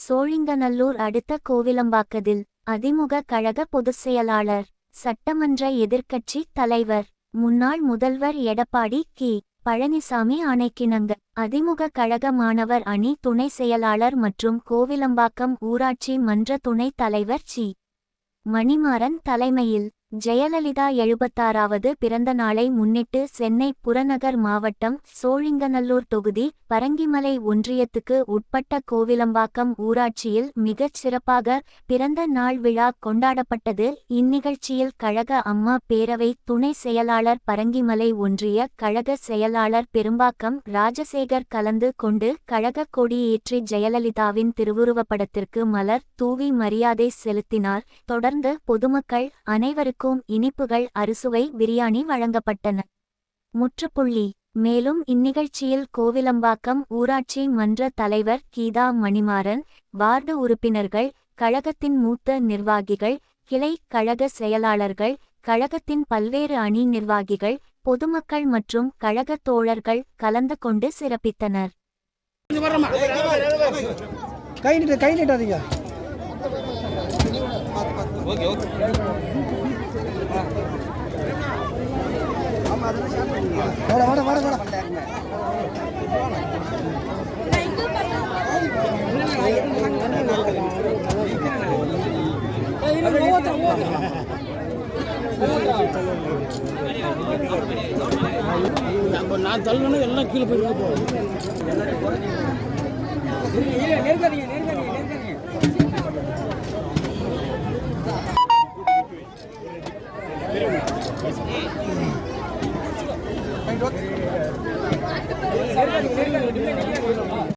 சோழிங்கநல்லூர் அடுத்த கோவிலம்பாக்கத்தில் அதிமுக கழக பொதுச் செயலாளர், சட்டமன்ற எதிர்க்கட்சி தலைவர், முன்னாள் முதல்வர் எடப்பாடி கி. பழனிசாமி ஆணைக்கிணங்க அதிமுக கழக மாணவர் அணி துணை செயலாளர் மற்றும் கோவிலம்பாக்கம் ஊராட்சி மன்ற துணைத் தலைவர் சி. மணிமாறன் தலைமையில் ஜெயலலிதா 76வது பிறந்த நாளை முன்னிட்டு சென்னை புறநகர் மாவட்டம் சோழிங்கநல்லூர் தொகுதி பரங்கிமலை ஒன்றியத்துக்கு உட்பட்ட கோவிலம்பாக்கம் ஊராட்சியில் மிகச் சிறப்பாக பிறந்த நாள் விழா கொண்டாடப்பட்டது. இந்நிகழ்ச்சியில் கழக அம்மா பேரவை துணை செயலாளர், பரங்கிமலை ஒன்றிய கழக செயலாளர் பெரும்பாக்கம் ராஜசேகர் கலந்து கொண்டு கழக கொடியேற்றி ஜெயலலிதாவின் திருவுருவப்படத்திற்கு மலர் தூவி மரியாதை செலுத்தினார். தொடர்ந்து பொதுமக்கள் அனைவருக்கும் இனிப்புகள், அறுசுவை பிரியாணி வழங்கப்பட்டன. முற்றுப்புள்ளி. மேலும் இந்நிகழ்ச்சியில் கோவிலம்பாக்கம் ஊராட்சி மன்ற தலைவர் கீதா மணிமாறன், வார்டு உறுப்பினர்கள், கழகத்தின் மூத்த நிர்வாகிகள், கிளை கழக செயலாளர்கள், கழகத்தின் பல்வேறு அணி நிர்வாகிகள், பொதுமக்கள் மற்றும் கழக தோழர்கள் கலந்து கொண்டு சிறப்பித்தனர். கை நீட்டாதீங்க. நான் தள்ளணும் எல்லாம் கீழே போயிருக்க